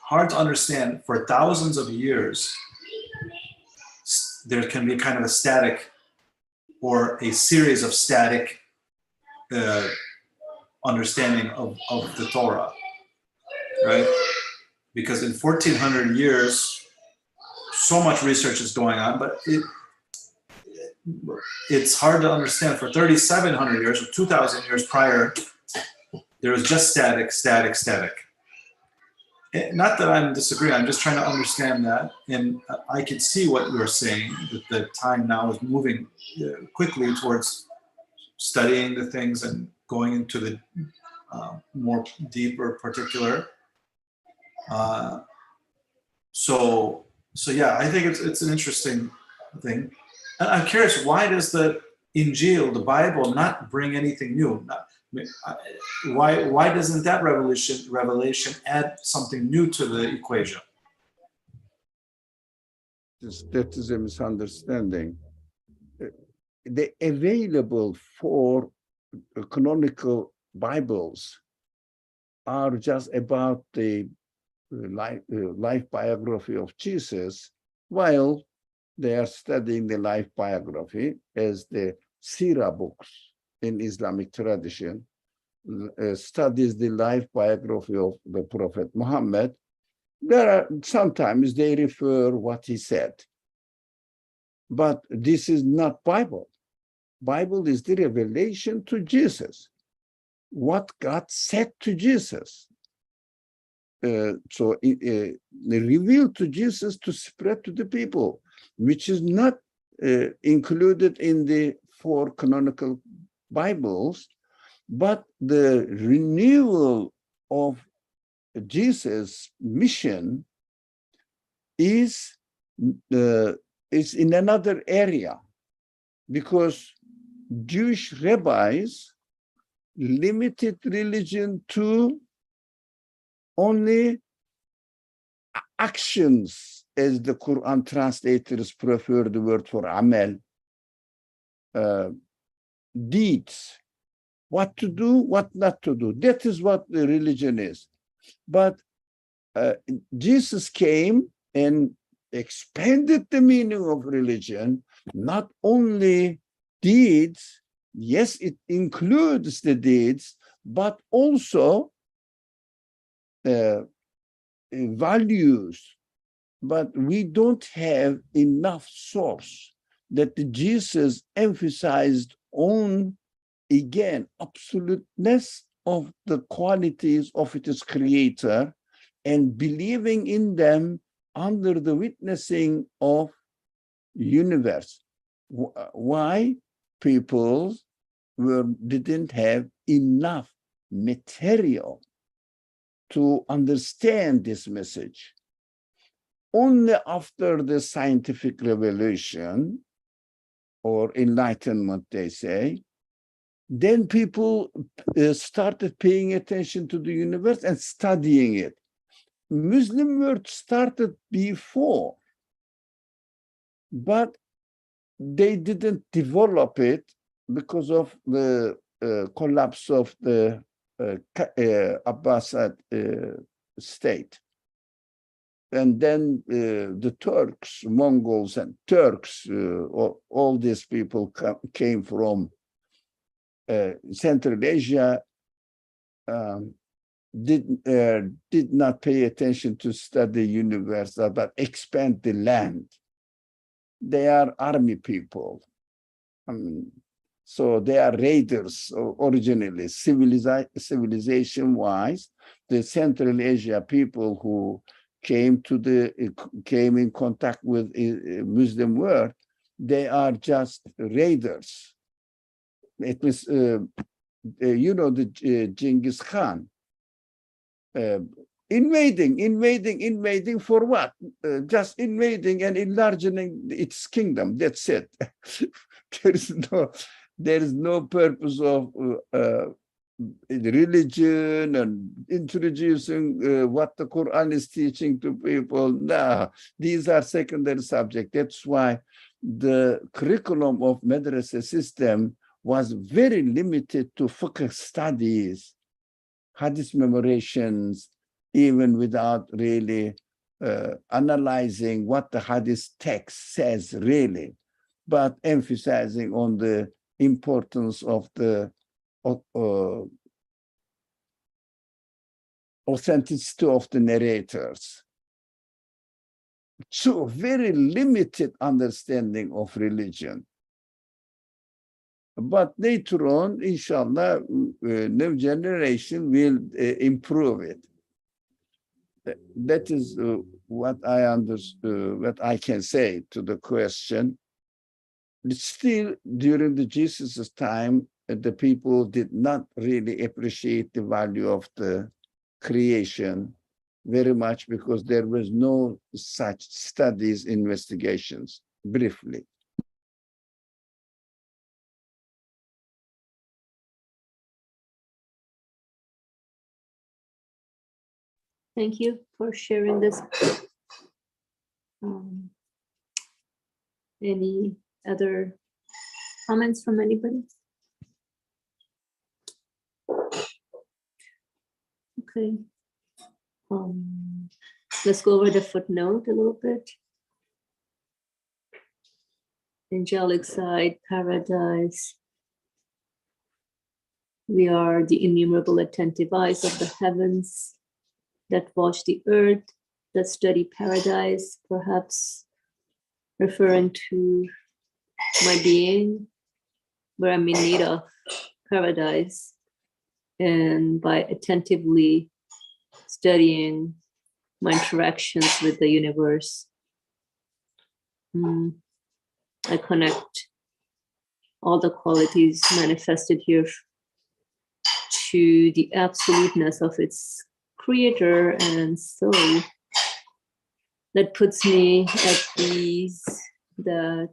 hard to understand. For thousands of years, there can be kind of a static or a series of static understanding of the Torah, right? Because in 1400 years, so much research is going on, but it's hard to understand. For 3,700 years or 2,000 years prior, there was just static. not that I'm disagreeing, I'm just trying to understand that. And I can see what you're saying, that the time now is moving quickly towards studying the things and going into the more deeper particular. So yeah, I think it's an interesting thing. And I'm curious, why does the Injil, the Bible, not bring anything new? Why doesn't that revelation add something new to the equation? That is a misunderstanding. The available four canonical Bibles are just about the life biography of Jesus, while they are studying the life biography as the Sirah books in Islamic tradition, studies the life biography of the Prophet Muhammad. There are sometimes they refer what he said, but this is not Bible. Bible is the revelation to Jesus, what God said to Jesus. So revealed to Jesus to spread to the people, which is not included in the four canonical Bibles, but the renewal of Jesus' mission is in another area, because Jewish rabbis limited religion to only actions, as the Quran translators prefer the word for amal, deeds, what to do, what not to do. That is what the religion is. But Jesus came and expanded the meaning of religion, not only deeds, yes, it includes the deeds, but also values. But we don't have enough source that Jesus emphasized on, again, absoluteness of the qualities of its creator and believing in them under the witnessing of universe. Why? People didn't have enough material to understand this message. Only after the scientific revolution or enlightenment, they say, then people started paying attention to the universe and studying it. Muslim world started before, but they didn't develop it because of the collapse of the Abbasid state. And then the Turks, Mongols and Turks, all these people came from Central Asia, did not pay attention to study universe, but expand the land. They are army people. So they are raiders originally, civilization-wise. The Central Asia people who came in contact with Muslim world, they are just raiders. It was, the Genghis Khan, invading for what? Just invading and enlarging its kingdom. That's it. There is no purpose of religion and introducing what the Quran is teaching to people. No, these are secondary subjects. That's why the curriculum of madrasa system was very limited to fiqh studies, hadith memorations, even without really analyzing what the hadith text says really, but emphasizing on the importance of the authenticity of the narrators. So very limited understanding of religion. But later on, inshallah, new generation will improve it. that is what I understood, what I can say to the question. Still, during the Jesus' time, the people did not really appreciate the value of the creation very much because there was no such studies, investigations, briefly. Thank you for sharing this. Any other comments from anybody? Okay. Let's go over the footnote a little bit. Angelic side, paradise. We are the innumerable attentive eyes of the heavens that watch the earth, that study paradise, perhaps referring to my being, where I'm in need of paradise. And by attentively studying my interactions with the universe, I connect all the qualities manifested here to the absoluteness of its creator, and so that puts me at ease that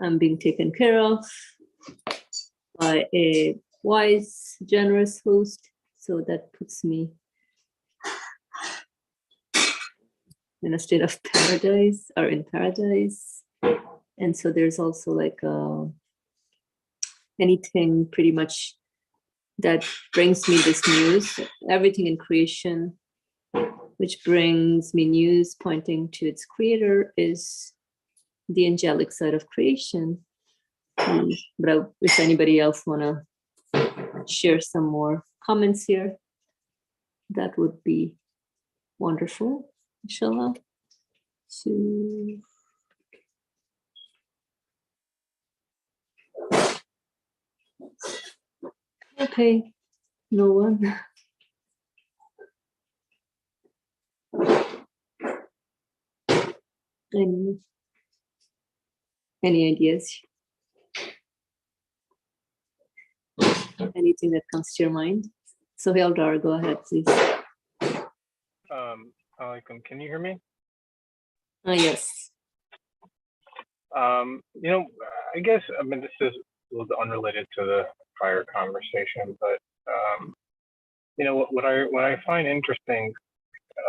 I'm being taken care of by a wise, generous host. So that puts me in a state of paradise, or in paradise. And so there's also like anything pretty much that brings me this news, everything in creation, which brings me news pointing to its creator, is the angelic side of creation. But if anybody else want to share some more comments here, that would be wonderful, inshallah. Okay, no one. Any ideas? Anything that comes to your mind? So Hildar, go ahead, please. Alaikum, can you hear me? Yes. I guess, this is a little bit unrelated to the prior conversation, but what I find interesting,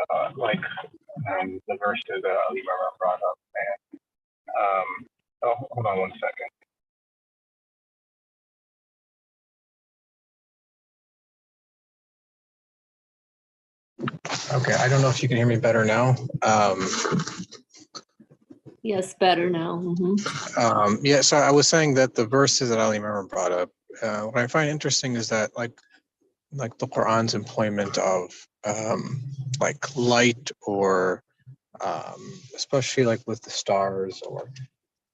the verses that Ali Baba brought up, and hold on one second. Okay, I don't know if you can hear me better now. Yes, better now. Yeah, so I was saying that the verses that Ali Imran brought up, what I find interesting is that like the Quran's employment of like light, or especially like with the stars, or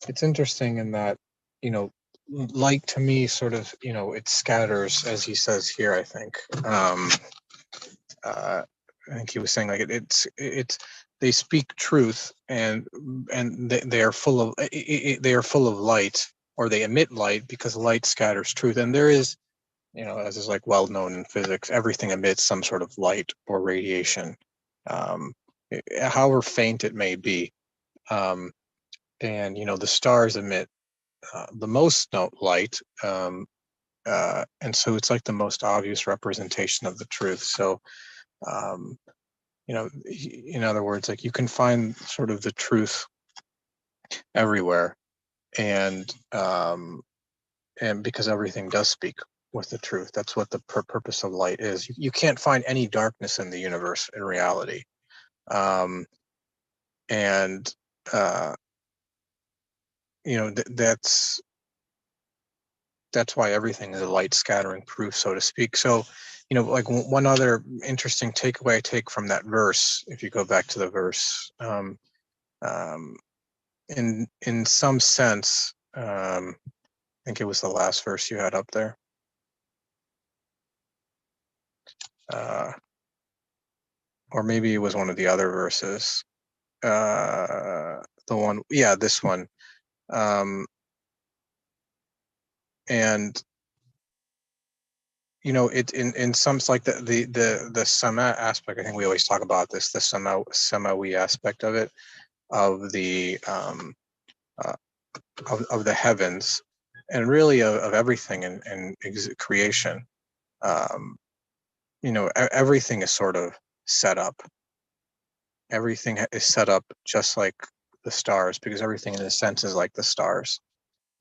it's interesting in that, light to me sort of, it scatters, as he says here, I think. I think he was saying like it's they speak truth, and they are full of light, or they emit light because light scatters truth. And there is, as is like well known in physics, everything emits some sort of light or radiation, however faint it may be. And the stars emit the most light, and so it's like the most obvious representation of the truth. So in other words, like you can find sort of the truth everywhere, and because everything does speak with the truth, that's what the purpose of light is. You can't find any darkness in the universe in reality, and that's why everything is a light scattering proof, so to speak. So like one other interesting takeaway I take from that verse, if you go back to the verse, in some sense, I think it was the last verse you had up there. or maybe it was one of the other verses. The one, yeah, this one. And you know, it in some, like the sama aspect. I think we always talk about this, the samawi aspect of it, of the of the heavens, and really of everything in creation. You know, everything is sort of set up. Everything is set up just like the stars, because everything in a sense is like the stars,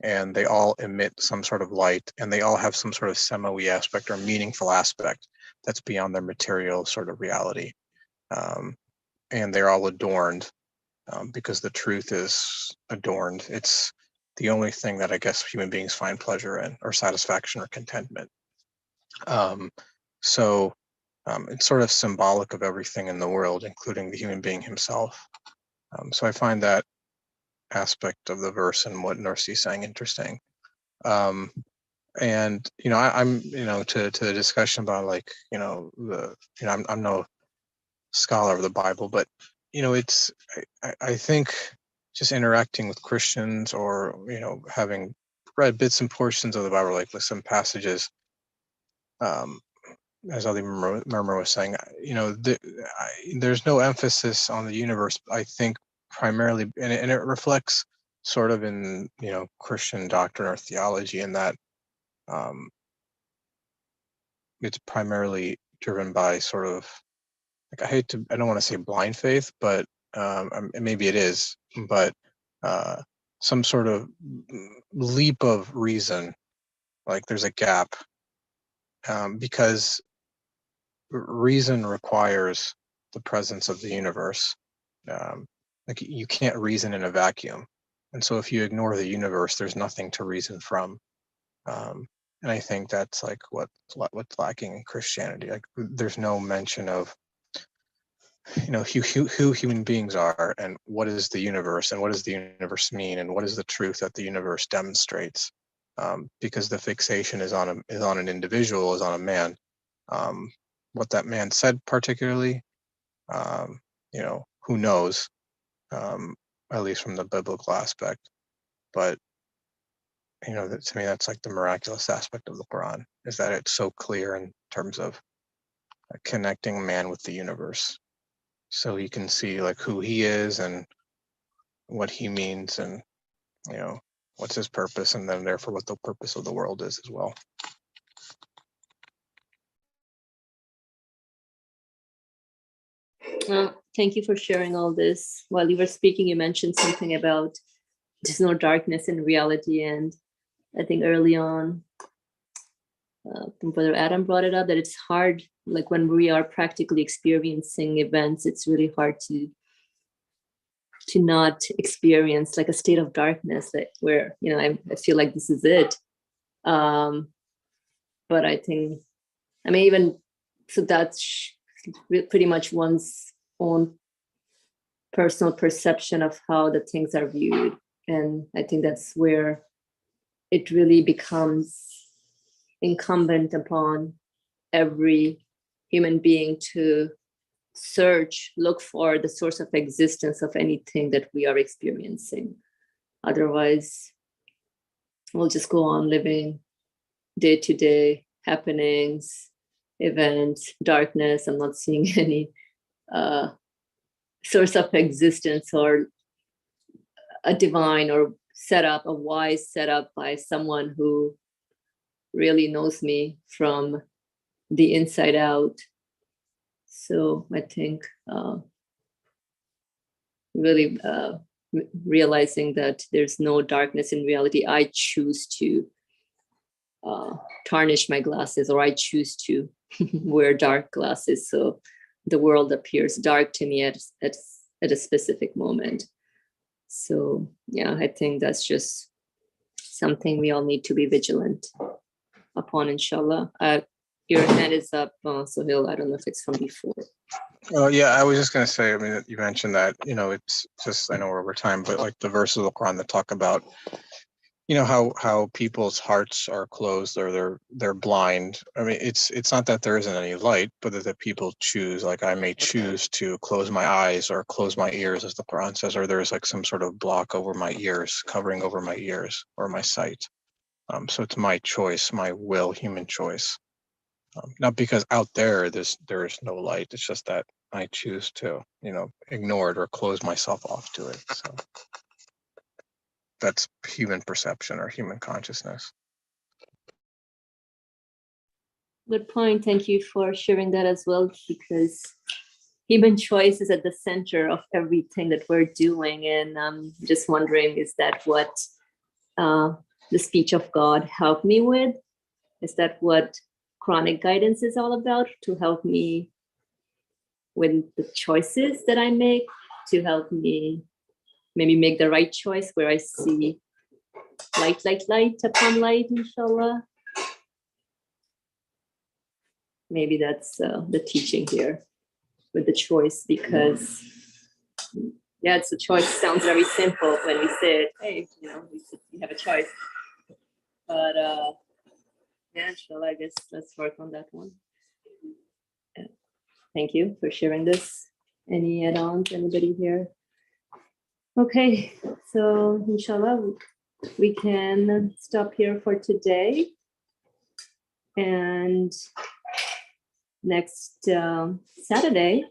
and they all emit some sort of light, and they all have some sort of samawi aspect or meaningful aspect that's beyond their material sort of reality. And they're all adorned, because the truth is adorned. It's the only thing that I guess human beings find pleasure in, or satisfaction, or contentment. So it's sort of symbolic of everything in the world, including the human being himself. So I find that aspect of the verse and what Nursi is saying interesting. And you know, I'm you know, to the discussion about, like, you know, I'm no scholar of the Bible, but you know, it's I think just interacting with Christians, or you know, having read bits and portions of the Bible, like with some passages, as Ali Murmur was saying, you know, there's no emphasis on the universe, I think, primarily, and it reflects sort of in, you know, Christian doctrine or theology, in that it's primarily driven by sort of, like, I don't want to say blind faith, but maybe it is, but some sort of leap of reason, like there's a gap, because reason requires the presence of the universe. Like, you can't reason in a vacuum, and so if you ignore the universe, there's nothing to reason from. And I think that's like what's lacking in Christianity. Like, there's no mention of, you know, who human beings are, and what is the universe, and what does the universe mean, and what is the truth that the universe demonstrates. Because the fixation is on an individual, is on a man. What that man said particularly, you know, who knows, at least from the biblical aspect. But, you know, to me, that's like the miraculous aspect of the Quran, is that it's so clear in terms of connecting man with the universe, so he can see like who he is and what he means, and, you know, what's his purpose, and then therefore what the purpose of the world is as well. Thank you for sharing all this. While you were speaking, you mentioned something about there's no darkness in reality, and I think early on, Brother Adam brought it up, that it's hard, like when we are practically experiencing events, it's really hard to not experience like a state of darkness, that where, you know, I feel like this is it. But I think, I mean, even so, that's pretty much one's own personal perception of how the things are viewed. And I think that's where it really becomes incumbent upon every human being to look for the source of existence of anything that we are experiencing. Otherwise, we'll just go on living day-to-day happenings, events, darkness. I'm not seeing any source of existence, or a divine or setup, a wise setup by someone who really knows me from the inside out. So I think really realizing that there's no darkness in reality, I choose to tarnish my glasses, or I choose to wear dark glasses, so the world appears dark to me at a specific moment. So yeah, I think that's just something we all need to be vigilant upon, inshallah. Your hand is up, Sohail. I don't know if it's from before. Oh yeah, I was just gonna say, I mean, you mentioned that, you know, it's just, I know we're over time, but like the verses of the Quran that talk about you know how people's hearts are closed or they're blind. I mean, it's not that there isn't any light, but that people choose, like I may choose to close my eyes or close my ears, as the Quran says, or there's like some sort of block over my ears, covering over my ears or my sight. So it's my choice, my will, human choice. Not because out there there is no light. It's just that I choose to, ignore it or close myself off to it. So that's human perception or human consciousness. Good point. Thank you for sharing that as well, because human choice is at the center of everything that we're doing. And I'm just wondering, is that what the speech of God helped me with? Is that what Quranic guidance is all about? To help me with the choices that I make, to help me maybe make the right choice where I see light upon light, inshallah. Maybe that's the teaching here with the choice, because it's a choice. Sounds very simple when we say it. Hey, we have a choice. But inshallah, I guess let's work on that one. Thank you for sharing this. Any add-ons? Anybody here? Okay, so inshallah, we can stop here for today. And next Saturday,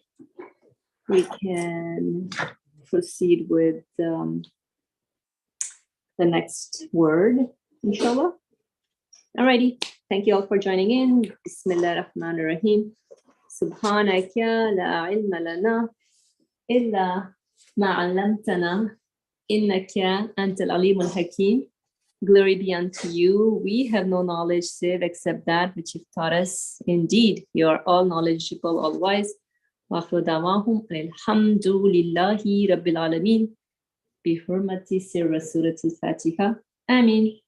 we can proceed with the next word, inshallah. Alrighty, thank you all for joining in. Bismillah ar-Rahman ar-Rahim. Subhanaka la ilma lana illa ma 'allamtana innaka antal alimul hakim. Glory be unto you. We have no knowledge save except that which you've taught us. Indeed, you are all knowledgeable, all wise. Wa akhiru da'wahum alhamdulillahi rabbil alameen. Bi hurmati sirra suratul Fatiha. Ameen.